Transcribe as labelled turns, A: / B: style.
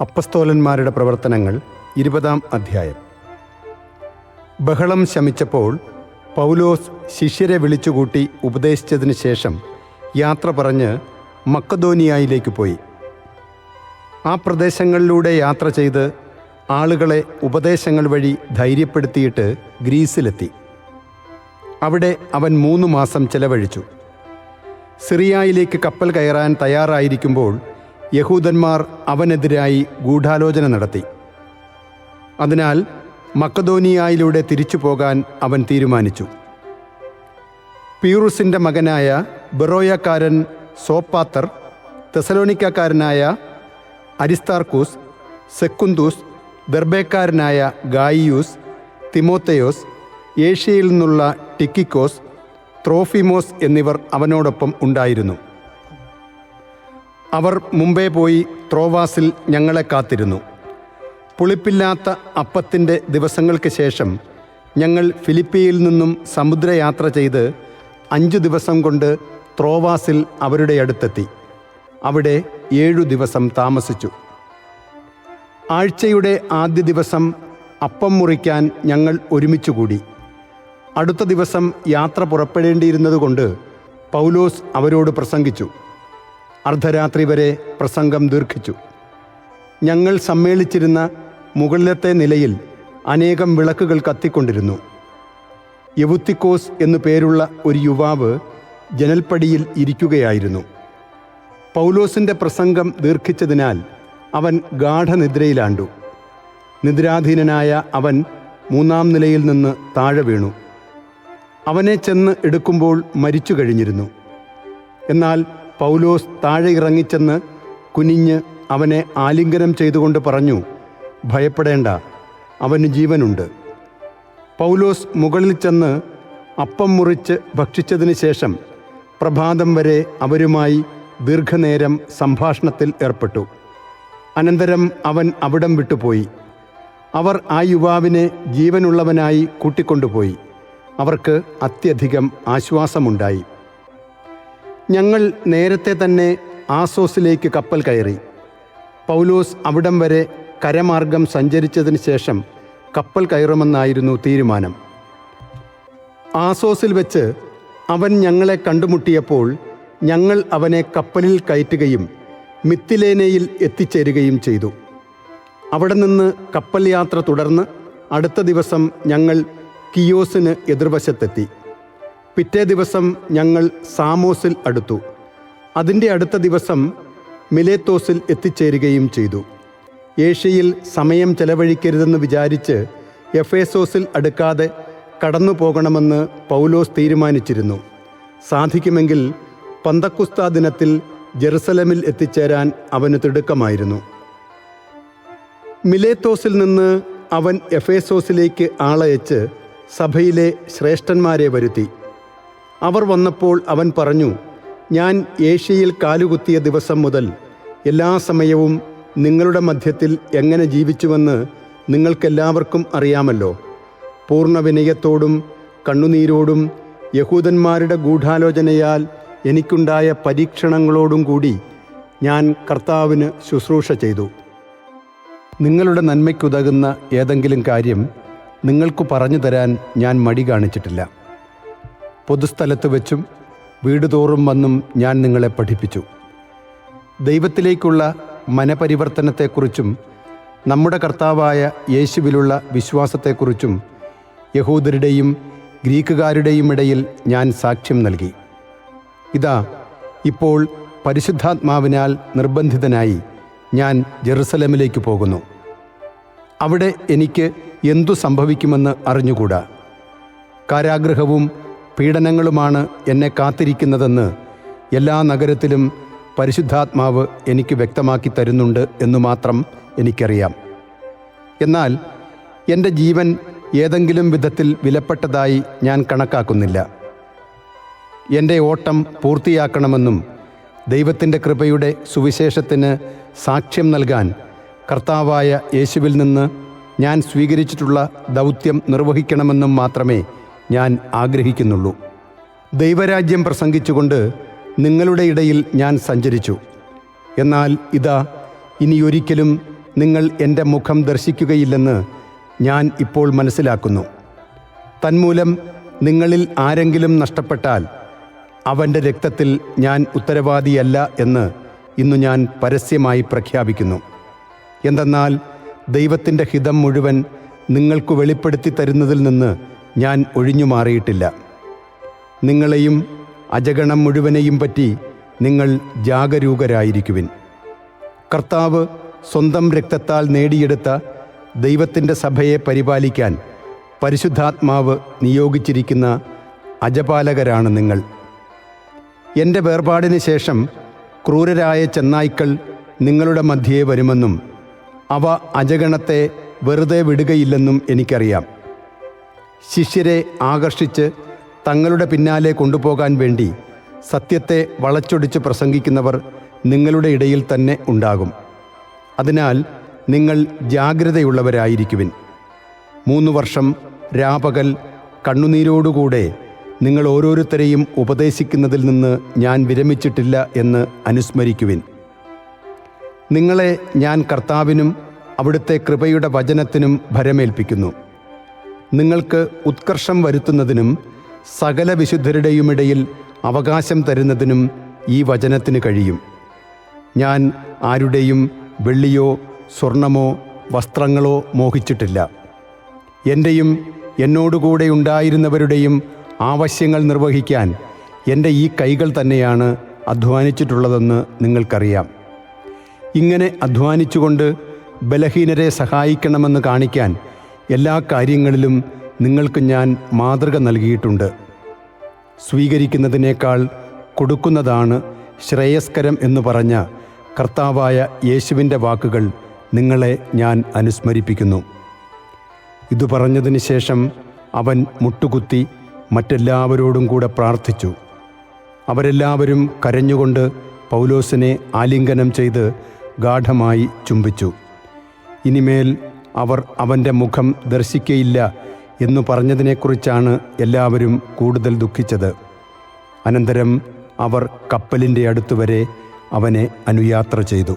A: അപ്പസ്തോലന്മാരുടെ പ്രവർത്തനങ്ങൾ 20-ാം അധ്യായം. ബഹളം ശമിച്ചപ്പോൾ പൗലോസ് ശിഷ്യരെ വിളിച്ചുകൂട്ടി ഉപദേശിച്ചതിന് ശേഷം യാത്ര പറഞ്ഞ് മക്കദോനിയയിലേക്ക് പോയി. ആ പ്രദേശങ്ങളിലൂടെ യാത്ര ചെയ്ത് ആളുകളെ ഉപദേശങ്ങൾ വഴി ധൈര്യപ്പെടുത്തിയിട്ട് ഗ്രീസിലെത്തി. അവിടെ അവൻ 3 മാസം ചെലവഴിച്ചു. സിറിയയിലേക്ക് കപ്പൽ കയറാൻ തയ്യാറായിരിക്കുമ്പോൾ യഹൂദന്മാർ അവനെതിരായി ഗൂഢാലോചന നടത്തി. അതിനാൽ മക്കദോനിയയിലൂടെ തിരിച്ചു പോകാൻ അവൻ തീരുമാനിച്ചു. പീറുസിൻ്റെ മകനായ ബെറോയക്കാരൻ സോപ്പാത്തർ, തെസലോനിക്കക്കാരനായ അരിസ്താർക്കൂസ്, സെക്കുന്തൂസ്, ദെർബേക്കാരനായ ഗായിയൂസ്, തിമോത്തയോസ്, ഏഷ്യയിൽ നിന്നുള്ള ടിക്കിക്കോസ്, ത്രോഫിമോസ് എന്നിവർ അവനോടൊപ്പം ഉണ്ടായിരുന്നു. അവർ മുമ്പേ പോയി ത്രോവാസിൽ ഞങ്ങളെ കാത്തിരുന്നു. പുളിപ്പില്ലാത്ത അപ്പത്തിൻ്റെ ദിവസങ്ങൾക്ക് ശേഷം ഞങ്ങൾ ഫിലിപ്പിയിൽ നിന്നും സമുദ്രയാത്ര ചെയ്ത് 5 ദിവസം കൊണ്ട് ത്രോവാസിൽ അവരുടെ അടുത്തെത്തി. അവിടെ 7 ദിവസം താമസിച്ചു. ആഴ്ചയുടെ ആദ്യ ദിവസം അപ്പം മുറിക്കാൻ ഞങ്ങൾ ഒരുമിച്ചുകൂടി. അടുത്ത ദിവസം യാത്ര പുറപ്പെടേണ്ടിയിരുന്നതുകൊണ്ട് പൗലോസ് അവരോട് പ്രസംഗിച്ചു. അർദ്ധരാത്രി വരെ പ്രസംഗം ദീർഘിച്ചു. ഞങ്ങൾ സമ്മേളിച്ചിരുന്ന മുകളിലത്തെ നിലയിൽ അനേകം വിളക്കുകൾ കത്തിക്കൊണ്ടിരുന്നു. യവുത്തിക്കോസ് എന്നു പേരുള്ള ഒരു യുവാവ് ജനൽപ്പടിയിൽ ഇരിക്കുകയായിരുന്നു. പൗലോസിൻ്റെ പ്രസംഗം ദീർഘിച്ചതിനാൽ അവൻ ഗാഠനിദ്രയിലാണ്ടു. നിദ്രാധീനനായ അവൻ 3-ാം നിലയിൽ നിന്ന് താഴെ വീണു. അവനെ ചെന്ന് എടുക്കുമ്പോൾ മരിച്ചു കഴിഞ്ഞിരുന്നു. എന്നാൽ പൗലോസ് താഴെ ഇറങ്ങിച്ചെന്ന് കുനിഞ്ഞ് അവനെ ആലിംഗനം ചെയ്തുകൊണ്ട് പറഞ്ഞു, ഭയപ്പെടേണ്ട, അവന് ജീവനുണ്ട്. പൗലോസ് മുകളിൽ ചെന്ന് അപ്പം മുറിച്ച് ഭക്ഷിച്ചതിന് ശേഷം പ്രഭാതം വരെ അവരുമായി ദീർഘനേരം സംഭാഷണത്തിൽ ഏർപ്പെട്ടു. അനന്തരം അവൻ അവിടം വിട്ടുപോയി. അവർ ആ യുവാവിനെ ജീവനുള്ളവനായി കൂട്ടിക്കൊണ്ടുപോയി. അവർക്ക് അത്യധികം ആശ്വാസമുണ്ടായി. ഞങ്ങൾ നേരത്തെ തന്നെ ആസോസിലേക്ക് കപ്പൽ കയറി. പൗലോസ് അവിടം വരെ കരമാർഗം സഞ്ചരിച്ചതിന് ശേഷം കപ്പൽ കയറുമെന്നായിരുന്നു തീരുമാനം. ആസോസിൽ വെച്ച് അവൻ ഞങ്ങളെ കണ്ടുമുട്ടിയപ്പോൾ ഞങ്ങൾ അവനെ കപ്പലിൽ കയറ്റുകയും മിത്തിലേനയിൽ എത്തിച്ചേരുകയും ചെയ്തു. അവിടെ നിന്ന് കപ്പൽ യാത്ര തുടർന്ന് അടുത്ത ദിവസം ഞങ്ങൾ കിയോസിന് എതിർവശത്തെത്തി. പിറ്റേ ദിവസം ഞങ്ങൾ സാമോസിൽ അടുത്തു. അതിൻ്റെ അടുത്ത ദിവസം മിലേത്തോസിൽ എത്തിച്ചേരുകയും ചെയ്തു. ഏഷ്യയിൽ സമയം ചെലവഴിക്കരുതെന്ന് വിചാരിച്ച് എഫേസോസിൽ അടുക്കാതെ കടന്നു പോകണമെന്ന് പൗലോസ് തീരുമാനിച്ചിരുന്നു. സാധിക്കുമെങ്കിൽ പന്തക്കുസ്ത ദിനത്തിൽ ജെറുസലമിൽ എത്തിച്ചേരാൻ അവന് തിടുക്കമായിരുന്നു. മിലേത്തോസിൽ നിന്ന് അവൻ എഫേസോസിലേക്ക് ആളയച്ച് സഭയിലെ ശ്രേഷ്ഠന്മാരെ വരുത്തി. അവർ വന്നപ്പോൾ അവൻ പറഞ്ഞു, ഞാൻ ഏഷ്യയിൽ കാലുകുത്തിയ ദിവസം മുതൽ എല്ലാ സമയവും നിങ്ങളുടെ മധ്യത്തിൽ എങ്ങനെ ജീവിച്ചുവെന്ന് നിങ്ങൾക്കെല്ലാവർക്കും അറിയാമല്ലോ. പൂർണ്ണ വിനയത്തോടും കണ്ണുനീരോടും യഹൂദന്മാരുടെ ഗൂഢാലോചനയാൽ എനിക്കുണ്ടായ പരീക്ഷണങ്ങളോടും കൂടി ഞാൻ കർത്താവിന് ശുശ്രൂഷ ചെയ്തു. നിങ്ങളുടെ നന്മയ്ക്കുതകുന്ന ഏതെങ്കിലും കാര്യം നിങ്ങൾക്ക് പറഞ്ഞു തരാൻ ഞാൻ മടി കാണിച്ചിട്ടില്ല. പൊതുസ്ഥലത്ത് വെച്ചും വീടുതോറും വന്നും ഞാൻ നിങ്ങളെ പഠിപ്പിച്ചു. ദൈവത്തിലേക്കുള്ള മനപരിവർത്തനത്തെക്കുറിച്ചും നമ്മുടെ കർത്താവായ യേശുവിലുള്ള വിശ്വാസത്തെക്കുറിച്ചും യഹൂദരുടെയും ഗ്രീക്കുകാരുടെയും ഇടയിൽ ഞാൻ സാക്ഷ്യം നൽകി. ഇതാ, ഇപ്പോൾ പരിശുദ്ധാത്മാവിനാൽ നിർബന്ധിതനായി ഞാൻ ജെറുസലമിലേക്ക് പോകുന്നു. അവിടെ എനിക്ക് എന്തു സംഭവിക്കുമെന്ന് അറിഞ്ഞുകൂടാ. കാരാഗൃഹവും പീഡനങ്ങളുമാണ് എന്നെ കാത്തിരിക്കുന്നതെന്ന് എല്ലാ നഗരത്തിലും പരിശുദ്ധാത്മാവ് എനിക്ക് വ്യക്തമാക്കി തരുന്നുണ്ട് എന്നു മാത്രം എനിക്കറിയാം. എന്നാൽ എൻ്റെ ജീവൻ ഏതെങ്കിലും വിധത്തിൽ വിലപ്പെട്ടതായി ഞാൻ കണക്കാക്കുന്നില്ല. എൻ്റെ ഓട്ടം പൂർത്തിയാക്കണമെന്നും ദൈവത്തിൻ്റെ കൃപയുടെ സുവിശേഷത്തിന് സാക്ഷ്യം നൽകാൻ കർത്താവായ യേശുവിൽ നിന്ന് ഞാൻ സ്വീകരിച്ചിട്ടുള്ള ദൗത്യം നിർവഹിക്കണമെന്നും മാത്രമേ ഞാൻ ആഗ്രഹിക്കുന്നുള്ളൂ. ദൈവരാജ്യം പ്രസംഗിച്ചുകൊണ്ട് നിങ്ങളുടെ ഇടയിൽ ഞാൻ സഞ്ചരിച്ചു. എന്നാൽ ഇതാ, ഇനിയൊരിക്കലും നിങ്ങൾ എൻ്റെ മുഖം ദർശിക്കുകയില്ലെന്ന് ഞാൻ ഇപ്പോൾ മനസ്സിലാക്കുന്നു. തന്മൂലം നിങ്ങളിൽ ആരെങ്കിലും നഷ്ടപ്പെട്ടാൽ അവൻ്റെ രക്തത്തിൽ ഞാൻ ഉത്തരവാദിയല്ല എന്ന് ഇന്നു ഞാൻ പരസ്യമായി പ്രഖ്യാപിക്കുന്നു. എന്തെന്നാൽ ദൈവത്തിൻ്റെ ഹിതം മുഴുവൻ നിങ്ങൾക്ക് വെളിപ്പെടുത്തി തരുന്നതിൽ നിന്ന് ഞാൻ ഒഴിഞ്ഞു മാറിയിട്ടില്ല. നിങ്ങളെയും അജഗണം മുഴുവനെയും പറ്റി നിങ്ങൾ ജാഗരൂകരായിരിക്കുവിൻ. കർത്താവ് സ്വന്തം രക്തത്താൽ നേടിയെടുത്ത ദൈവത്തിൻ്റെ സഭയെ പരിപാലിക്കാൻ പരിശുദ്ധാത്മാവ് നിയോഗിച്ചിരിക്കുന്ന അജപാലകരാണ് നിങ്ങൾ. എൻ്റെ വേർപാടിന് ശേഷം ക്രൂരരായ ചെന്നായ്ക്കൾ നിങ്ങളുടെ മധ്യേ വരുമെന്നും അവ അജഗണത്തെ വെറുതെ വിടുകയില്ലെന്നും എനിക്കറിയാം. ശിഷ്യരെ ആകർഷിച്ച് തങ്ങളുടെ പിന്നാലെ കൊണ്ടുപോകാൻ വേണ്ടി സത്യത്തെ വളച്ചൊടിച്ച് പ്രസംഗിക്കുന്നവർ നിങ്ങളുടെ ഇടയിൽ തന്നെ ഉണ്ടാകും. അതിനാൽ നിങ്ങൾ ജാഗ്രതയുള്ളവരായിരിക്കുവിൻ. 3 വർഷം രാപകൽ കണ്ണുനീരോടുകൂടെ നിങ്ങൾ ഓരോരുത്തരെയും ഉപദേശിക്കുന്നതിൽ നിന്ന് ഞാൻ വിരമിച്ചിട്ടില്ല എന്ന് അനുസ്മരിക്കുവിൻ. നിങ്ങളെ ഞാൻ കർത്താവിനും അവിടുത്തെ കൃപയുടെ വചനത്തിനും ഭരമേൽപ്പിക്കുന്നു. നിങ്ങൾക്ക് ഉത്കർഷം വരുത്തുന്നതിനും സകല വിശുദ്ധരുടെയും ഇടയിൽ അവകാശം തരുന്നതിനും ഈ വചനത്തിന് കഴിയും. ഞാൻ ആരുടെയും വെള്ളിയോ സ്വർണമോ വസ്ത്രങ്ങളോ മോഹിച്ചിട്ടില്ല. എൻ്റെയും എന്നോടുകൂടെ ഉണ്ടായിരുന്നവരുടെയും ആവശ്യങ്ങൾ നിർവഹിക്കാൻ എൻ്റെ ഈ കൈകൾ തന്നെയാണ് അധ്വാനിച്ചിട്ടുള്ളതെന്ന് നിങ്ങൾക്കറിയാം. ഇങ്ങനെ അധ്വാനിച്ചുകൊണ്ട് ബലഹീനരെ സഹായിക്കണമെന്ന് കാണിക്കാൻ എല്ലാ കാര്യങ്ങളിലും നിങ്ങൾക്ക് ഞാൻ മാതൃക നൽകിയിട്ടുണ്ട്. സ്വീകരിക്കുന്നതിനേക്കാൾ കൊടുക്കുന്നതാണ് ശ്രേയസ്കരം എന്ന് പറഞ്ഞ കർത്താവായ യേശുവിൻ്റെ വാക്കുകൾ നിങ്ങളെ ഞാൻ അനുസ്മരിപ്പിക്കുന്നു. ഇതു പറഞ്ഞതിന് ശേഷം അവൻ മുട്ടുകുത്തി മറ്റെല്ലാവരോടും കൂടെ പ്രാർത്ഥിച്ചു. അവരെല്ലാവരും കരഞ്ഞുകൊണ്ട് പൗലോസിനെ ആലിംഗനം ചെയ്ത് ഗാഢമായി ചുംബിച്ചു. ഇനിമേൽ അവർ അവൻ്റെ മുഖം ദർശിക്കയില്ല എന്നു പറഞ്ഞതിനെക്കുറിച്ചാണ് എല്ലാവരും കൂടുതൽ ദുഃഖിച്ചത്. അനന്തരം അവർ കപ്പലിൻ്റെ അടുത്തുവരെ അവനെ അനുയാത്ര ചെയ്തു.